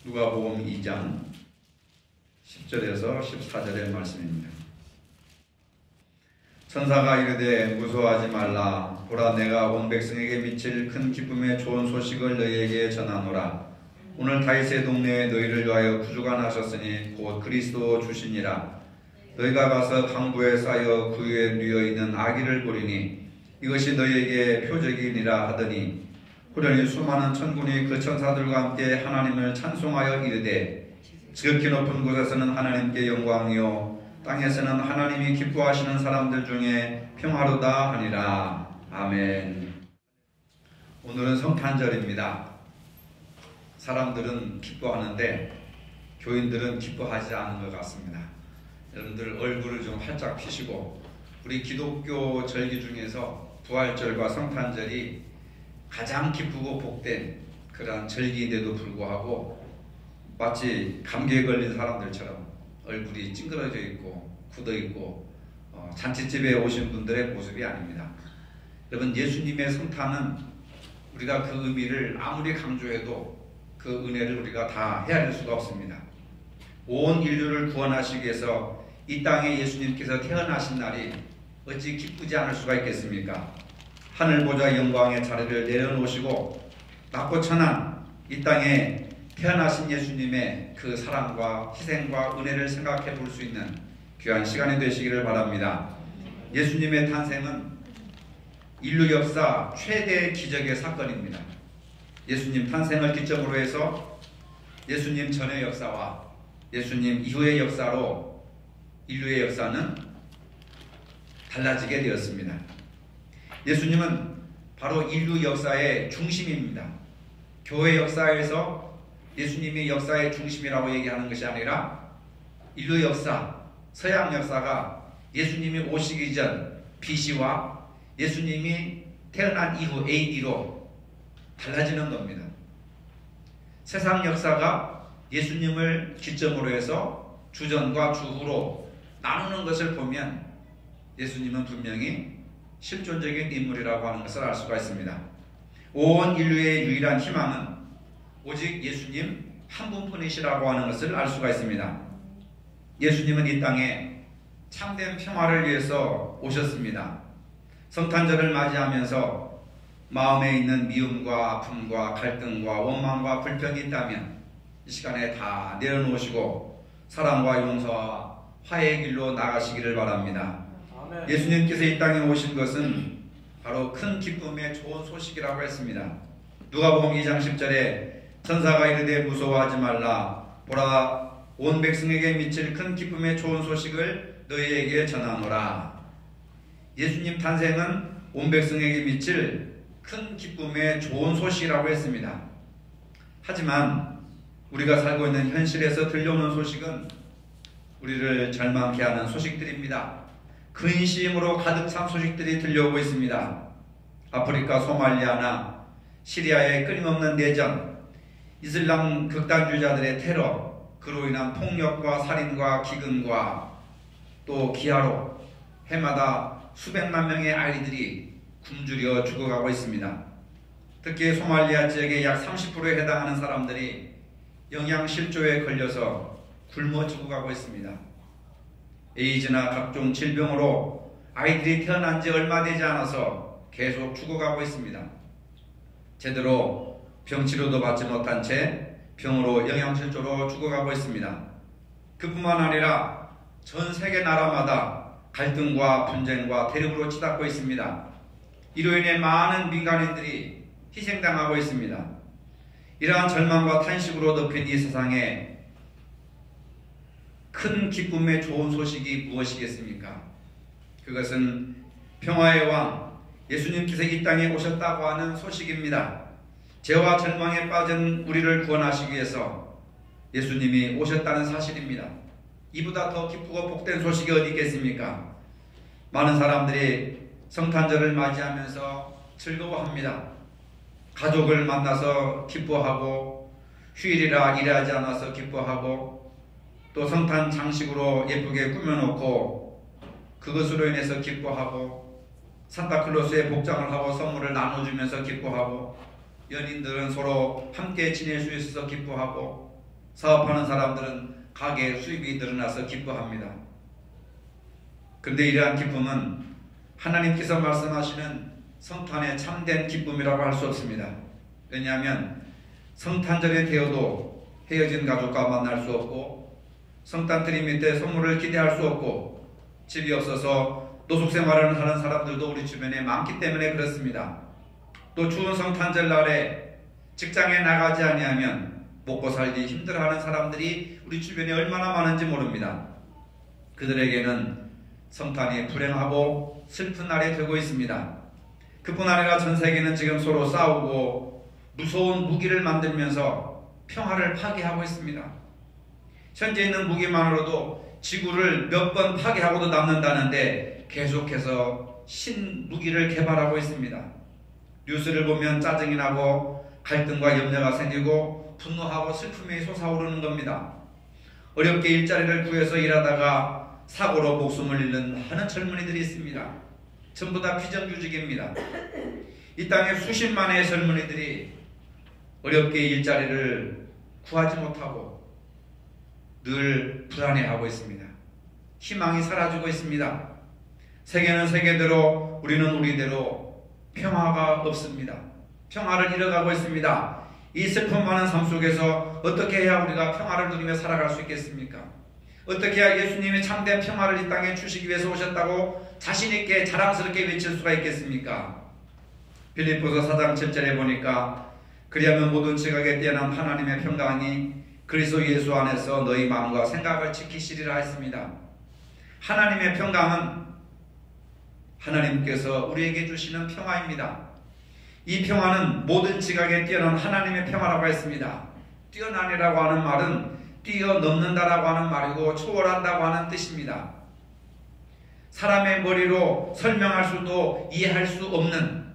누가복음 2장 10절에서 14절의 말씀입니다. 천사가 이르되 무서워하지 말라. 보라, 내가 온 백성에게 미칠 큰 기쁨의 좋은 소식을 너희에게 전하노라. 오늘 다윗의 동네에 너희를 위하여 구주가 나셨으니 곧 그리스도 주시니라. 너희가 가서 강부에 쌓여 구유에 누워 있는 아기를 보리니 이것이 너희에게 표적이니라 하더니, 호련히 수많은 천군이 그 천사들과 함께 하나님을 찬송하여 이르되, 지극히 높은 곳에서는 하나님께 영광이요 땅에서는 하나님이 기뻐하시는 사람들 중에 평화로다 하니라. 아멘. 오늘은 성탄절입니다. 사람들은 기뻐하는데 교인들은 기뻐하지 않은 것 같습니다. 여러분들 얼굴을 좀 활짝 피시고, 우리 기독교 절기 중에서 부활절과 성탄절이 가장 기쁘고 복된 그러한 절기인데도 불구하고 마치 감기에 걸린 사람들처럼 얼굴이 찡그러져 있고 굳어 있고 잔치집에 오신 분들의 모습이 아닙니다. 여러분, 예수님의 성탄은 우리가 그 의미를 아무리 강조해도 그 은혜를 우리가 다 헤아릴 수가 없습니다. 온 인류를 구원하시기 위해서 이 땅에 예수님께서 태어나신 날이 어찌 기쁘지 않을 수가 있겠습니까? 하늘 보좌 영광의 자리를 내려놓으시고 낮고 천한 이 땅에 태어나신 예수님의 그 사랑과 희생과 은혜를 생각해 볼 수 있는 귀한 시간이 되시기를 바랍니다. 예수님의 탄생은 인류 역사 최대의 기적의 사건입니다. 예수님 탄생을 기점으로 해서 예수님 전의 역사와 예수님 이후의 역사로 인류의 역사는 달라지게 되었습니다. 예수님은 바로 인류 역사의 중심입니다. 교회 역사에서 예수님이 역사의 중심이라고 얘기하는 것이 아니라 인류 역사, 서양 역사가 예수님이 오시기 전 BC와 예수님이 태어난 이후 AD로 달라지는 겁니다. 세상 역사가 예수님을 기점으로 해서 주전과 주후로 나누는 것을 보면 예수님은 분명히 실존적인 인물이라고 하는 것을 알 수가 있습니다. 온 인류의 유일한 희망은 오직 예수님 한 분뿐이시라고 하는 것을 알 수가 있습니다. 예수님은 이 땅에 참된 평화를 위해서 오셨습니다. 성탄절을 맞이하면서 마음에 있는 미움과 아픔과 갈등과 원망과 불평이 있다면 이 시간에 다 내려놓으시고 사랑과 용서와 화해의 길로 나가시기를 바랍니다. 아멘. 예수님께서 이 땅에 오신 것은 바로 큰 기쁨의 좋은 소식이라고 했습니다. 누가복음 2장 10절에 천사가 이르되 무서워하지 말라. 보라, 온 백성에게 미칠 큰 기쁨의 좋은 소식을 너희에게 전하노라. 예수님 탄생은 온 백성에게 미칠 큰 기쁨의 좋은 소식이라고 했습니다. 하지만 우리가 살고 있는 현실에서 들려오는 소식은 우리를 절망케 하는 소식들입니다. 근심으로 가득 찬 소식들이 들려오고 있습니다. 아프리카 소말리아나 시리아의 끊임없는 내전, 이슬람 극단주의자들의 테러, 그로 인한 폭력과 살인과 기근과 또 기아로 해마다 수백만 명의 아이들이 굶주려 죽어가고 있습니다. 특히 소말리아 지역의 약 30%에 해당하는 사람들이 영양실조에 걸려서 굶어 죽어가고 있습니다. 에이즈나 각종 질병으로 아이들이 태어난 지 얼마 되지 않아서 계속 죽어가고 있습니다. 제대로 병치료도 받지 못한 채 병으로 영양실조로 죽어가고 있습니다. 그뿐만 아니라 전 세계 나라마다 갈등과 분쟁과 대립으로 치닫고 있습니다. 이로 인해 많은 민간인들이 희생당하고 있습니다. 이러한 절망과 탄식으로 덮인 이 세상에 큰 기쁨의 좋은 소식이 무엇이겠습니까? 그것은 평화의 왕 예수님께서 이 땅에 오셨다고 하는 소식입니다. 죄와 절망에 빠진 우리를 구원하시기 위해서 예수님이 오셨다는 사실입니다. 이보다 더 기쁘고 복된 소식이 어디 있겠습니까? 많은 사람들이 성탄절을 맞이하면서 즐거워합니다. 가족을 만나서 기뻐하고, 휴일이라 일하지 않아서 기뻐하고, 또 성탄 장식으로 예쁘게 꾸며놓고 그것으로 인해서 기뻐하고, 산타클로스의 복장을 하고 선물을 나눠주면서 기뻐하고, 연인들은 서로 함께 지낼 수 있어서 기뻐하고, 사업하는 사람들은 가게 수입이 늘어나서 기뻐합니다. 그런데 이러한 기쁨은 하나님께서 말씀하시는 성탄의 참된 기쁨이라고 할 수 없습니다. 왜냐하면 성탄절이 되어도 헤어진 가족과 만날 수 없고, 성탄트리 밑에 선물을 기대할 수 없고, 집이 없어서 노숙생활을 하는 사람들도 우리 주변에 많기 때문에 그렇습니다. 또 추운 성탄절 날에 직장에 나가지 아니하면 먹고 살기 힘들어하는 사람들이 우리 주변에 얼마나 많은지 모릅니다. 그들에게는 성탄이 불행하고 슬픈 날이 되고 있습니다. 그뿐 아니라 전 세계는 지금 서로 싸우고 무서운 무기를 만들면서 평화를 파괴하고 있습니다. 현재 있는 무기만으로도 지구를 몇 번 파괴하고도 남는다는데 계속해서 신무기를 개발하고 있습니다. 뉴스를 보면 짜증이 나고 갈등과 염려가 생기고 분노하고 슬픔이 솟아오르는 겁니다. 어렵게 일자리를 구해서 일하다가 사고로 목숨을 잃는 많은 젊은이들이 있습니다. 전부 다 비정규직입니다. 이 땅에 수십만의 젊은이들이 어렵게 일자리를 구하지 못하고 늘 불안해하고 있습니다. 희망이 사라지고 있습니다. 세계는 세계대로, 우리는 우리대로 평화가 없습니다. 평화를 잃어가고 있습니다. 이 슬픔 많은 삶 속에서 어떻게 해야 우리가 평화를 누리며 살아갈 수 있겠습니까? 어떻게 해야 예수님이 참된 평화를 이 땅에 주시기 위해서 오셨다고 자신있게 자랑스럽게 외칠 수가 있겠습니까? 빌립보서 4장 7절에 보니까 그리하면 모든 지각에 뛰어난 하나님의 평강이 그리스도 예수 안에서 너희 마음과 생각을 지키시리라 했습니다. 하나님의 평강은 하나님께서 우리에게 주시는 평화입니다. 이 평화는 모든 지각에 뛰어난 하나님의 평화라고 했습니다. 뛰어난이라고 하는 말은 뛰어넘는다라고 하는 말이고 초월한다고 하는 뜻입니다. 사람의 머리로 설명할 수도 이해할 수 없는,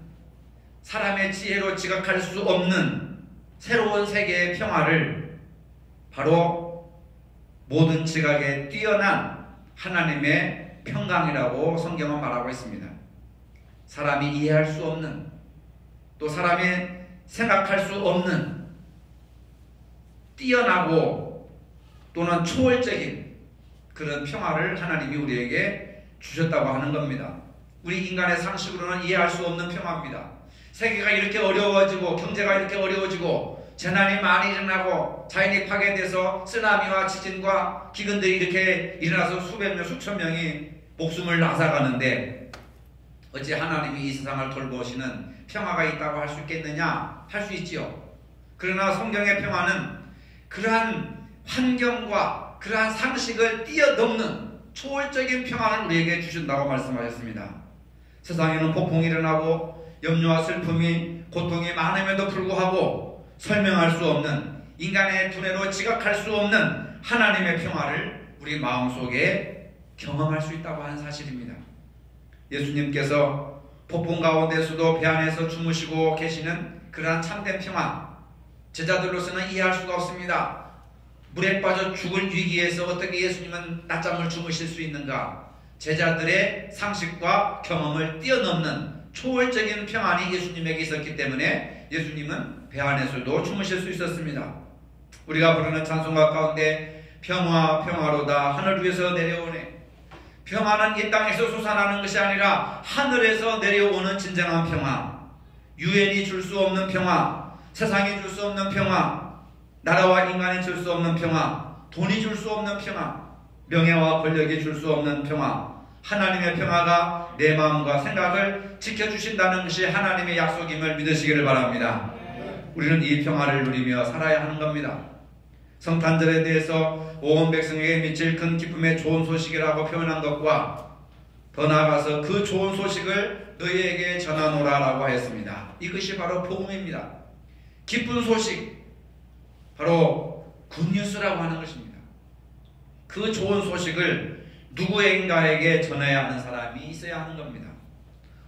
사람의 지혜로 지각할 수 없는 새로운 세계의 평화를 바로 모든 지각에 뛰어난 하나님의 평강이라고 성경은 말하고 있습니다. 사람이 이해할 수 없는, 또 사람이 생각할 수 없는 뛰어나고 또는 초월적인 그런 평화를 하나님이 우리에게 주셨다고 하는 겁니다. 우리 인간의 상식으로는 이해할 수 없는 평화입니다. 세계가 이렇게 어려워지고 경제가 이렇게 어려워지고 재난이 많이 일어나고 자연이 파괴돼서 쓰나미와 지진과 기근들이 이렇게 일어나서 수백 명, 수천 명이 목숨을 앗아가는데 어찌 하나님이 이 세상을 돌보시는 평화가 있다고 할 수 있겠느냐? 할 수 있지요. 그러나 성경의 평화는 그러한 환경과 그러한 상식을 뛰어넘는 초월적인 평안을 우리에게 주신다고 말씀하셨습니다. 세상에는 폭풍이 일어나고 염려와 슬픔이, 고통이 많음에도 불구하고 설명할 수 없는, 인간의 두뇌로 지각할 수 없는 하나님의 평화를 우리 마음속에 경험할 수 있다고 하는 사실입니다. 예수님께서 폭풍 가운데서도 배 안에서 주무시고 계시는 그러한 참된 평화, 제자들로서는 이해할 수가 없습니다. 물에 빠져 죽을 위기에서 어떻게 예수님은 낮잠을 주무실 수 있는가? 제자들의 상식과 경험을 뛰어넘는 초월적인 평안이 예수님에게 있었기 때문에 예수님은 배 안에서도 주무실 수 있었습니다. 우리가 부르는 찬송가 가운데 평화 평화로다 하늘 위에서 내려오네. 평화는 이 땅에서 솟아나는 것이 아니라 하늘에서 내려오는 진정한 평화, 유엔이 줄 수 없는 평화, 세상이 줄 수 없는 평화, 나라와 인간이 줄 수 없는 평화, 돈이 줄 수 없는 평화, 명예와 권력이 줄 수 없는 평화, 하나님의 평화가 내 마음과 생각을 지켜주신다는 것이 하나님의 약속임을 믿으시기를 바랍니다. 우리는 이 평화를 누리며 살아야 하는 겁니다. 성탄절에 대해서 온 백성에게 미칠 큰 기쁨의 좋은 소식이라고 표현한 것과 더 나아가서 그 좋은 소식을 너희에게 전하노라라고 했습니다. 이것이 바로 복음입니다. 기쁜 소식, 바로 굿뉴스라고 하는 것입니다. 그 좋은 소식을 누구인가에게 전해야 하는 사람이 있어야 하는 겁니다.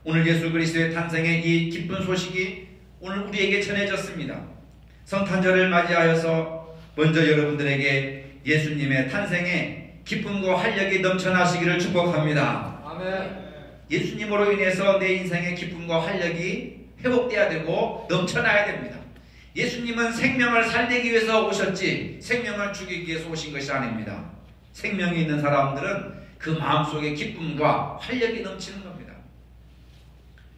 오늘 예수 그리스도의 탄생의 이 기쁜 소식이 오늘 우리에게 전해졌습니다. 성탄절을 맞이하여서 먼저 여러분들에게 예수님의 탄생에 기쁨과 활력이 넘쳐나시기를 축복합니다. 아멘. 예수님으로 인해서 내 인생의 기쁨과 활력이 회복돼야 되고 넘쳐나야 됩니다. 예수님은 생명을 살리기 위해서 오셨지 생명을 죽이기 위해서 오신 것이 아닙니다. 생명이 있는 사람들은 그 마음속에 기쁨과 활력이 넘치는 겁니다.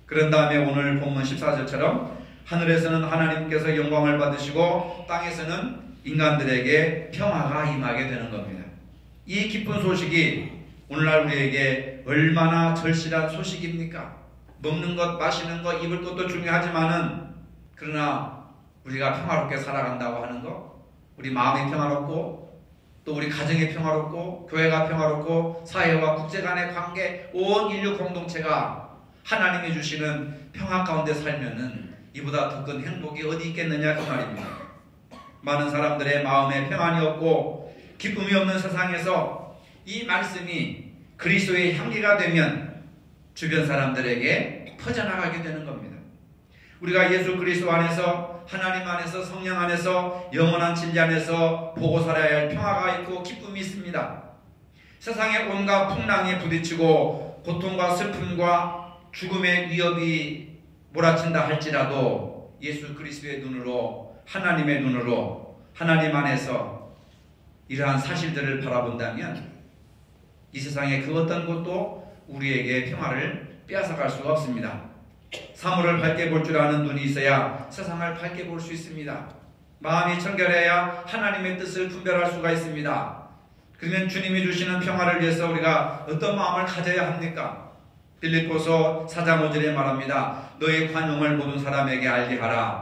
그런 다음에 오늘 본문 14절처럼 하늘에서는 하나님께서 영광을 받으시고 땅에서는 인간들에게 평화가 임하게 되는 겁니다. 이 기쁜 소식이 오늘날 우리에게 얼마나 절실한 소식입니까? 먹는 것, 마시는 것, 입을 것도 중요하지만은 그러나 우리가 평화롭게 살아간다고 하는 것, 우리 마음이 평화롭고 또 우리 가정이 평화롭고 교회가 평화롭고 사회와 국제 간의 관계, 온 인류 공동체가 하나님이 주시는 평화 가운데 살면은 이보다 더 큰 행복이 어디 있겠느냐 그 말입니다. 많은 사람들의 마음에 평안이 없고 기쁨이 없는 세상에서 이 말씀이 그리스도의 향기가 되면 주변 사람들에게 퍼져나가게 되는 겁니다. 우리가 예수 그리스도 안에서 하나님 안에서 성령 안에서 영원한 진리 안에서 보고 살아야 할 평화가 있고 기쁨이 있습니다. 세상에 온갖 풍랑이 부딪히고 고통과 슬픔과 죽음의 위협이 몰아친다 할지라도 예수 그리스도의 눈으로 하나님의 눈으로 하나님 안에서 이러한 사실들을 바라본다면 이 세상의 그 어떤 것도 우리에게 평화를 빼앗아갈 수가 없습니다. 사물을 밝게 볼 줄 아는 눈이 있어야 세상을 밝게 볼 수 있습니다. 마음이 청결해야 하나님의 뜻을 분별할 수가 있습니다. 그러면 주님이 주시는 평화를 위해서 우리가 어떤 마음을 가져야 합니까? 빌립보서 4장 5절에 말합니다. 너의 관용을 모든 사람에게 알게 하라.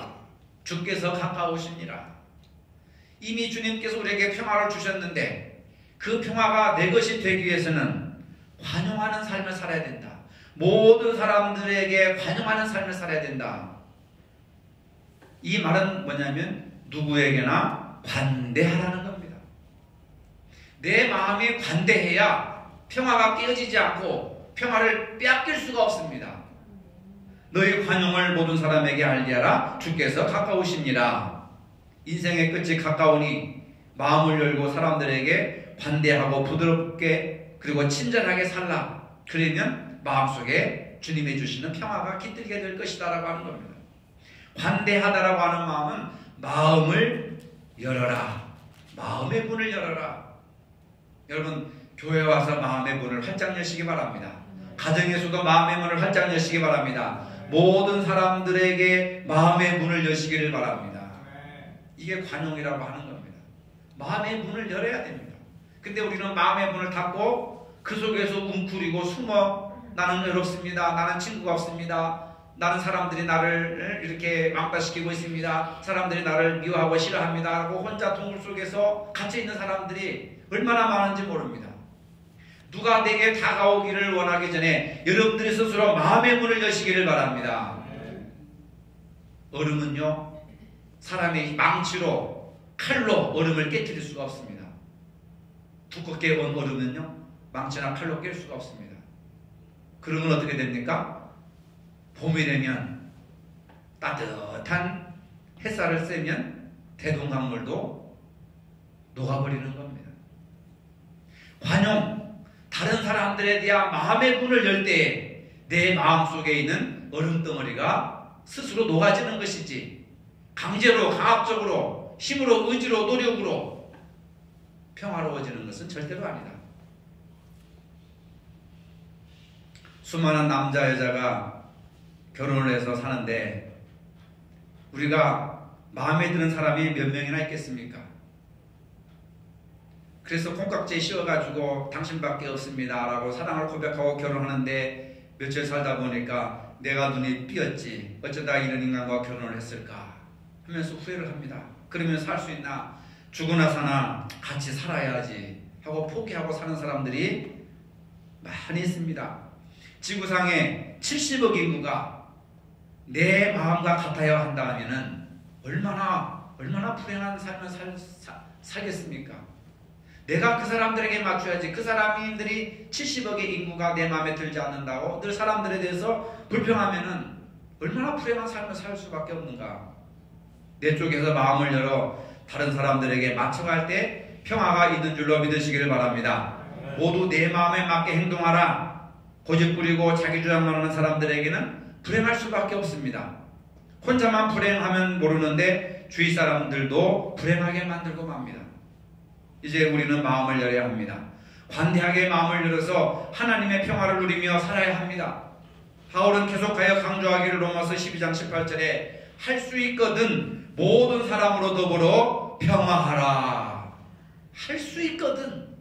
주께서 가까우시니라. 이미 주님께서 우리에게 평화를 주셨는데 그 평화가 내 것이 되기 위해서는 관용하는 삶을 살아야 된다. 모든 사람들에게 관용하는 삶을 살아야 된다. 이 말은 뭐냐면 누구에게나 관대하라는 겁니다. 내 마음이 관대해야 평화가 깨어지지 않고 평화를 빼앗길 수가 없습니다. 너희 관용을 모든 사람에게 알게 하라. 주께서 가까우시니라. 인생의 끝이 가까우니 마음을 열고 사람들에게 관대하고 부드럽게 그리고 친절하게 살라. 그러면 마음속에 주님이 주시는 평화가 깃들게 될 것이다 라고 하는 겁니다. 관대하다라고 하는 마음은 마음을 열어라. 마음의 문을 열어라. 여러분 교회 와서 마음의 문을 활짝 여시기 바랍니다. 가정에서도 마음의 문을 활짝 여시기 바랍니다. 모든 사람들에게 마음의 문을 여시기를 바랍니다. 이게 관용이라고 하는 겁니다. 마음의 문을 열어야 됩니다. 근데 우리는 마음의 문을 닫고 그 속에서 웅크리고 숨어 나는 외롭습니다. 나는 친구가 없습니다. 나는 사람들이 나를 이렇게 왕따시키고 있습니다. 사람들이 나를 미워하고 싫어합니다. 하고 혼자 동굴 속에서 갇혀있는 사람들이 얼마나 많은지 모릅니다. 누가 내게 다가오기를 원하기 전에 여러분들이 스스로 마음의 문을 여시기를 바랍니다. 얼음은요 사람이 망치로 칼로 얼음을 깨뜨릴 수가 없습니다. 두껍게 온 얼음은요 망치나 칼로 깰 수가 없습니다. 그러면 어떻게 됩니까? 봄이 되면 따뜻한 햇살을 쐬면 대동강물도 녹아버리는 겁니다. 관용, 다른 사람들에 대한 마음의 문을 열 때 내 마음속에 있는 얼음덩어리가 스스로 녹아지는 것이지 강제로 강압적으로 힘으로 의지로 노력으로 평화로워지는 것은 절대로 아니다. 수많은 남자 여자가 결혼을 해서 사는데 우리가 마음에 드는 사람이 몇 명이나 있겠습니까? 그래서 콩깍지에 씌워가지고 당신밖에 없습니다 라고 사랑을 고백하고 결혼하는데 며칠 살다 보니까 내가 눈이 삐었지 어쩌다 이런 인간과 결혼을 했을까 하면서 후회를 합니다. 그러면 살 수 있나? 죽으나 사나 같이 살아야지 하고 포기하고 사는 사람들이 많이 있습니다. 지구상에 70억 인구가 내 마음과 같아야 한다면은 얼마나 불행한 삶을 살겠습니까? 내가 그 사람들에게 맞춰야지. 그 사람들이 70억의 인구가 내 마음에 들지 않는다고 늘 사람들에 대해서 불평하면은 얼마나 불행한 삶을 살 수밖에 없는가. 내 쪽에서 마음을 열어 다른 사람들에게 맞춰갈 때 평화가 있는 줄로 믿으시기를 바랍니다. 모두 내 마음에 맞게 행동하라. 고집 부리고 자기 주장만 하는 사람들에게는 불행할 수밖에 없습니다. 혼자만 불행하면 모르는데 주위 사람들도 불행하게 만들고 맙니다. 이제 우리는 마음을 열어야 합니다. 관대하게 마음을 열어서 하나님의 평화를 누리며 살아야 합니다. 바울은 계속하여 강조하기를 로마서 12장 18절에 할 수 있거든 모든 사람으로 더불어 평화하라. 할 수 있거든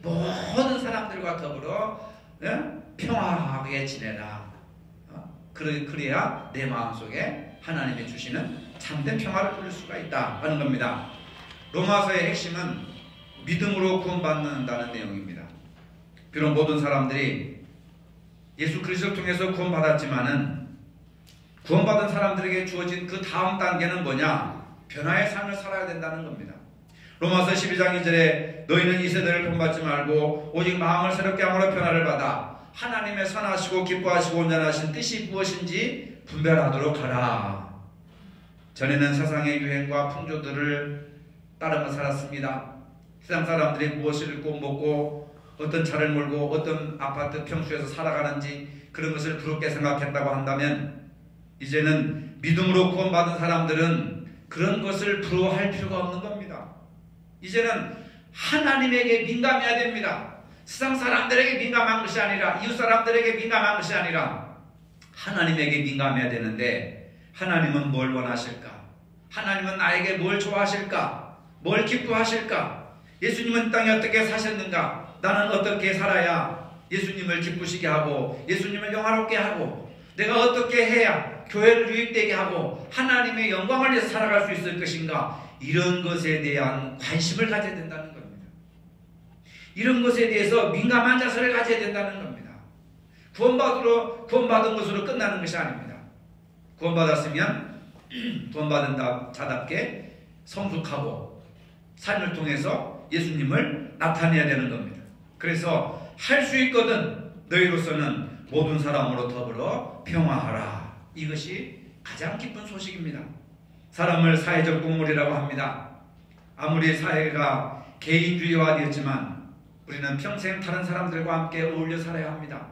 모든 사람들과 더불어 평화하게 지내라. 그래야 내 마음속에 하나님이 주시는 참된 평화를 누릴 수가 있다 하는 겁니다. 로마서의 핵심은 믿음으로 구원받는다는 내용입니다. 비록 모든 사람들이 예수 그리스도를 통해서 구원받았지만은 구원받은 사람들에게 주어진 그 다음 단계는 뭐냐? 변화의 삶을 살아야 된다는 겁니다. 로마서 12장 2절에 너희는 이 세대를 본받지 말고 오직 마음을 새롭게 함으로 변화를 받아 하나님의 선하시고 기뻐하시고 온전하신 뜻이 무엇인지 분별하도록 하라. 전에는 세상의 유행과 풍조들을 따르며 살았습니다. 세상 사람들이 무엇을 입고 먹고 어떤 차를 몰고 어떤 아파트 평수에서 살아가는지 그런 것을 부럽게 생각했다고 한다면 이제는 믿음으로 구원받은 사람들은 그런 것을 부러워할 필요가 없는 겁니다. 이제는 하나님에게 민감해야 됩니다. 세상 사람들에게 민감한 것이 아니라 이웃 사람들에게 민감한 것이 아니라 하나님에게 민감해야 되는데 하나님은 뭘 원하실까? 하나님은 나에게 뭘 좋아하실까? 뭘 기뻐하실까? 예수님은 땅에 어떻게 사셨는가? 나는 어떻게 살아야 예수님을 기쁘시게 하고 예수님을 영화롭게 하고 내가 어떻게 해야 교회를 유입되게 하고 하나님의 영광을 위해서 살아갈 수 있을 것인가? 이런 것에 대한 관심을 가져야 된다는 겁니다. 이런 것에 대해서 민감한 자세를 가져야 된다는 겁니다. 구원받은 것으로 끝나는 것이 아닙니다. 구원받았으면 구원받은 자답게 성숙하고 삶을 통해서 예수님을 나타내야 되는 겁니다. 그래서 할 수 있거든 너희로서는 모든 사람으로 더불어 평화하라. 이것이 가장 기쁜 소식입니다. 사람을 사회적 동물이라고 합니다. 아무리 사회가 개인주의화되었지만 우리는 평생 다른 사람들과 함께 어울려 살아야 합니다.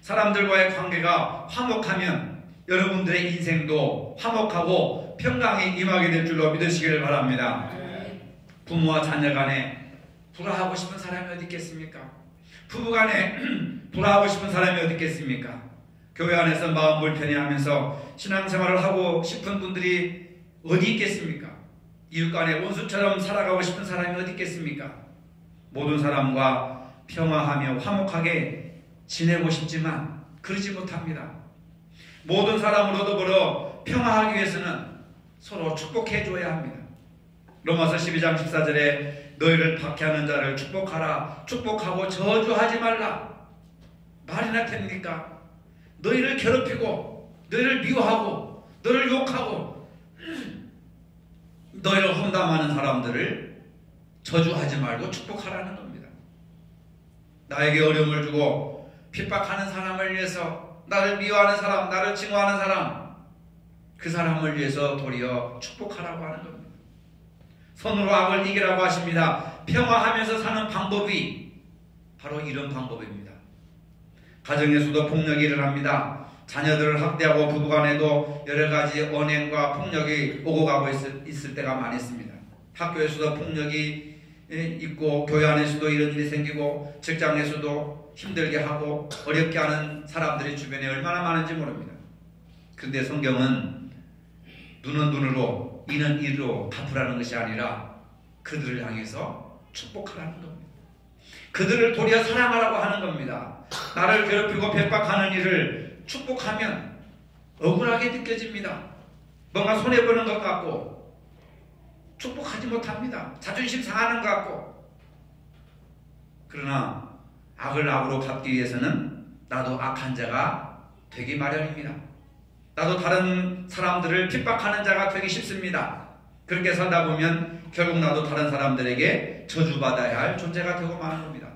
사람들과의 관계가 화목하면 여러분들의 인생도 화목하고 평강이 임하게 될 줄로 믿으시기를 바랍니다. 부모와 자녀 간에 불화하고 싶은 사람이 어디 있겠습니까? 부부 간에 불화하고 싶은 사람이 어디 있겠습니까? 교회 안에서 마음 불편해하면서 신앙생활을 하고 싶은 분들이 어디 있겠습니까? 이웃 간에 원수처럼 살아가고 싶은 사람이 어디 있겠습니까? 모든 사람과 평화하며 화목하게 지내고 싶지만 그러지 못합니다. 모든 사람으로 더불어 평화하기 위해서는 서로 축복해 줘야 합니다. 로마서 12장 14절에 너희를 박해하는 자를 축복하라. 축복하고 저주하지 말라. 말이나 됩니까? 너희를 괴롭히고 너희를 미워하고 너희를 욕하고 너희를 험담하는 사람들을 저주하지 말고 축복하라는 겁니다. 나에게 어려움을 주고 핍박하는 사람을 위해서 나를 미워하는 사람, 나를 증오하는 사람, 그 사람을 위해서 도리어 축복하라고 하는 겁니다. 선으로 악을 이기라고 하십니다. 평화하면서 사는 방법이 바로 이런 방법입니다. 가정에서도 폭력이 일어납니다. 자녀들을 학대하고 부부간에도 여러 가지 언행과 폭력이 오고 가고 있을 때가 많이 있습니다. 학교에서도 폭력이 있고 교회 안에서도 이런 일이 생기고 직장에서도 힘들게 하고 어렵게 하는 사람들이 주변에 얼마나 많은지 모릅니다. 그런데 성경은 눈은 눈으로 이는 이로 갚으라는 것이 아니라 그들을 향해서 축복하라는 겁니다. 그들을 도리어 사랑하라고 하는 겁니다. 나를 괴롭히고 배박하는 일을 축복하면 억울하게 느껴집니다. 뭔가 손해보는 것 같고 축복하지 못합니다. 자존심 상하는 것 같고. 그러나 악을 악으로 갚기 위해서는 나도 악한 자가 되기 마련입니다. 나도 다른 사람들을 핍박하는 자가 되기 쉽습니다. 그렇게 살다 보면 결국 나도 다른 사람들에게 저주받아야 할 존재가 되고 마는 겁니다.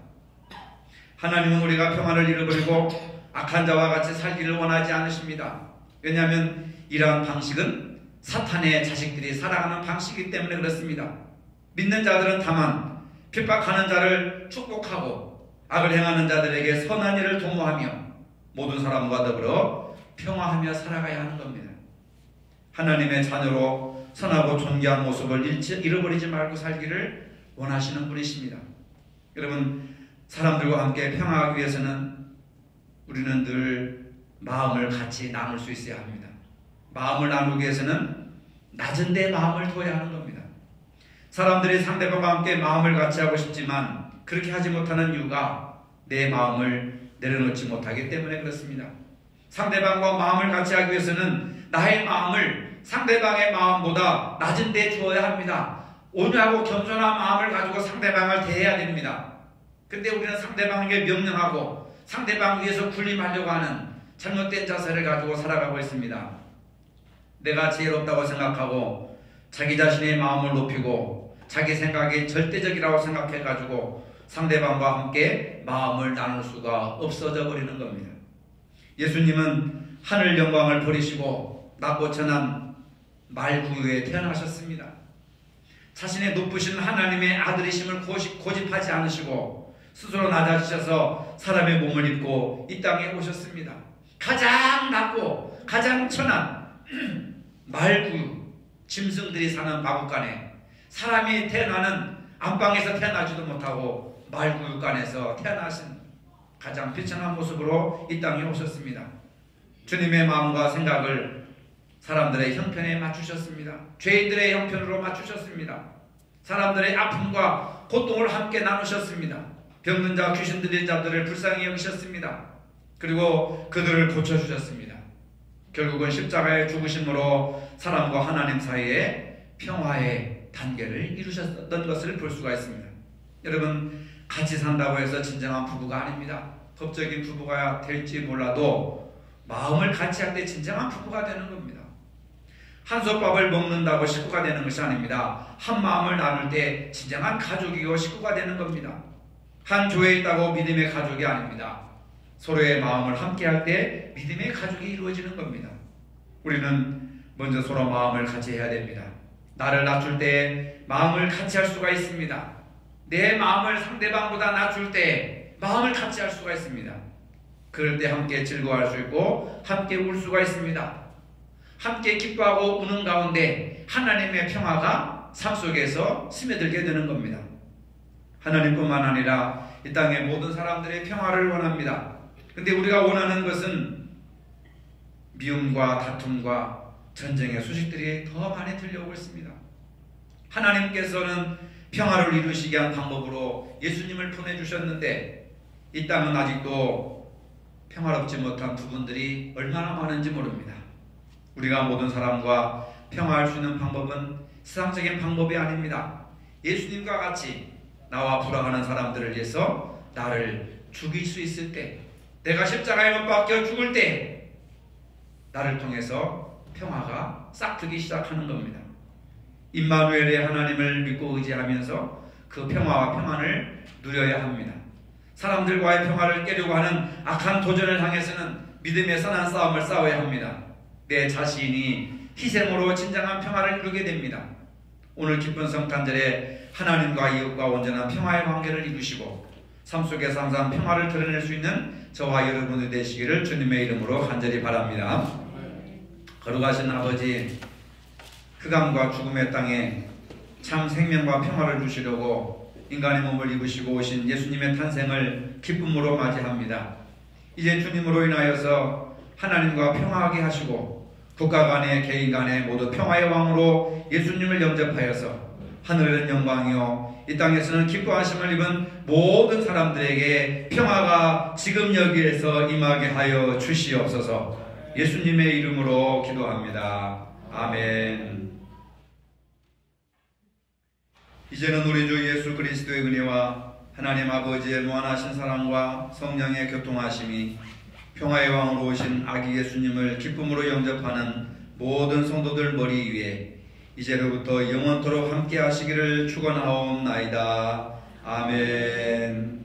하나님은 우리가 평안을 잃어버리고 악한 자와 같이 살기를 원하지 않으십니다. 왜냐하면 이러한 방식은 사탄의 자식들이 살아가는 방식이기 때문에 그렇습니다. 믿는 자들은 다만 핍박하는 자를 축복하고 악을 행하는 자들에게 선한 일을 도모하며 모든 사람과 더불어 평화하며 살아가야 하는 겁니다. 하나님의 자녀로 선하고 존귀한 모습을 잃어버리지 말고 살기를 원하시는 분이십니다. 여러분, 사람들과 함께 평화하기 위해서는 우리는 늘 마음을 같이 나눌 수 있어야 합니다. 마음을 나누기 위해서는 낮은 데 마음을 둬야 하는 겁니다. 사람들이 상대방과 함께 마음을 같이 하고 싶지만 그렇게 하지 못하는 이유가 내 마음을 내려놓지 못하기 때문에 그렇습니다. 상대방과 마음을 같이 하기 위해서는 나의 마음을 상대방의 마음보다 낮은 데 주어야 합니다. 온유하고 겸손한 마음을 가지고 상대방을 대해야 됩니다. 근데 우리는 상대방에게 명령하고 상대방 위해서 군림하려고 하는 잘못된 자세를 가지고 살아가고 있습니다. 내가 지혜롭다고 생각하고 자기 자신의 마음을 높이고 자기 생각이 절대적이라고 생각해가지고 상대방과 함께 마음을 나눌 수가 없어져 버리는 겁니다. 예수님은 하늘 영광을 버리시고 낮고 천한 말구유에 태어나셨습니다. 자신의 높으신 하나님의 아들이심을 고집하지 않으시고 스스로 낮아지셔서 사람의 몸을 입고 이 땅에 오셨습니다. 가장 낮고 가장 천한 말구유, 짐승들이 사는 마구간에 사람이 태어나는 안방에서 태어나지도 못하고 말구유간에서 태어나신 가장 비천한 모습으로 이 땅에 오셨습니다. 주님의 마음과 생각을 사람들의 형편에 맞추셨습니다. 죄인들의 형편으로 맞추셨습니다. 사람들의 아픔과 고통을 함께 나누셨습니다. 병든 자, 귀신 들린 자들을 불쌍히 여기셨습니다. 그리고 그들을 고쳐주셨습니다. 결국은 십자가의 죽으심으로 사람과 하나님 사이에 평화의 단계를 이루셨던 것을 볼 수가 있습니다. 여러분, 같이 산다고 해서 진정한 부부가 아닙니다. 법적인 부부가 될지 몰라도 마음을 같이 할 때 진정한 부부가 되는 겁니다. 한솥밥을 먹는다고 식구가 되는 것이 아닙니다. 한 마음을 나눌 때 진정한 가족이고 식구가 되는 겁니다. 한 조에 있다고 믿음의 가족이 아닙니다. 서로의 마음을 함께 할 때 믿음의 가족이 이루어지는 겁니다. 우리는 먼저 서로 마음을 같이 해야 됩니다. 나를 낮출 때 마음을 같이 할 수가 있습니다. 내 마음을 상대방보다 낮출 때 마음을 같이 할 수가 있습니다. 그럴 때 함께 즐거워할 수 있고 함께 울 수가 있습니다. 함께 기뻐하고 우는 가운데 하나님의 평화가 삶 속에서 스며들게 되는 겁니다. 하나님뿐만 아니라 이 땅의 모든 사람들의 평화를 원합니다. 근데 우리가 원하는 것은 미움과 다툼과 전쟁의 소식들이 더 많이 들려오고 있습니다. 하나님께서는 평화를 이루시게 한 방법으로 예수님을 보내주셨는데 이 땅은 아직도 평화롭지 못한 부분들이 얼마나 많은지 모릅니다. 우리가 모든 사람과 평화할 수 있는 방법은 세상적인 방법이 아닙니다. 예수님과 같이 나와 불화하는 사람들을 위해서 나를 죽일 수 있을 때, 내가 십자가에 못 박혀 죽을 때 나를 통해서 평화가 싹트기 시작하는 겁니다. 임마누엘의 하나님을 믿고 의지하면서 그 평화와 평안을 누려야 합니다. 사람들과의 평화를 깨려고 하는 악한 도전을 향해서는 믿음의 선한 싸움을 싸워야 합니다. 내 자신이 희생으로 진정한 평화를 이루게 됩니다. 오늘 기쁜 성탄절에 하나님과 이웃과 온전한 평화의 관계를 이루시고 삶 속에서 항상 평화를 드러낼 수 있는 저와 여러분이 되시기를 주님의 이름으로 간절히 바랍니다. 거룩하신 아버지, 흑암과 죽음의 땅에 참 생명과 평화를 주시려고 인간의 몸을 입으시고 오신 예수님의 탄생을 기쁨으로 맞이합니다. 이제 주님으로 인하여서 하나님과 평화하게 하시고 국가 간에 개인 간에 모두 평화의 왕으로 예수님을 영접하여서 하늘은 영광이요 이 땅에서는 기뻐하심을 입은 모든 사람들에게 평화가 지금 여기에서 임하게 하여 주시옵소서. 예수님의 이름으로 기도합니다. 아멘. 이제는 우리 주 예수 그리스도의 은혜와 하나님 아버지의 무한하신 사랑과 성령의 교통하심이 평화의 왕으로 오신 아기 예수님을 기쁨으로 영접하는 모든 성도들 머리 위에 이제로부터 영원토록 함께 하시기를 축원하옵나이다. 아멘.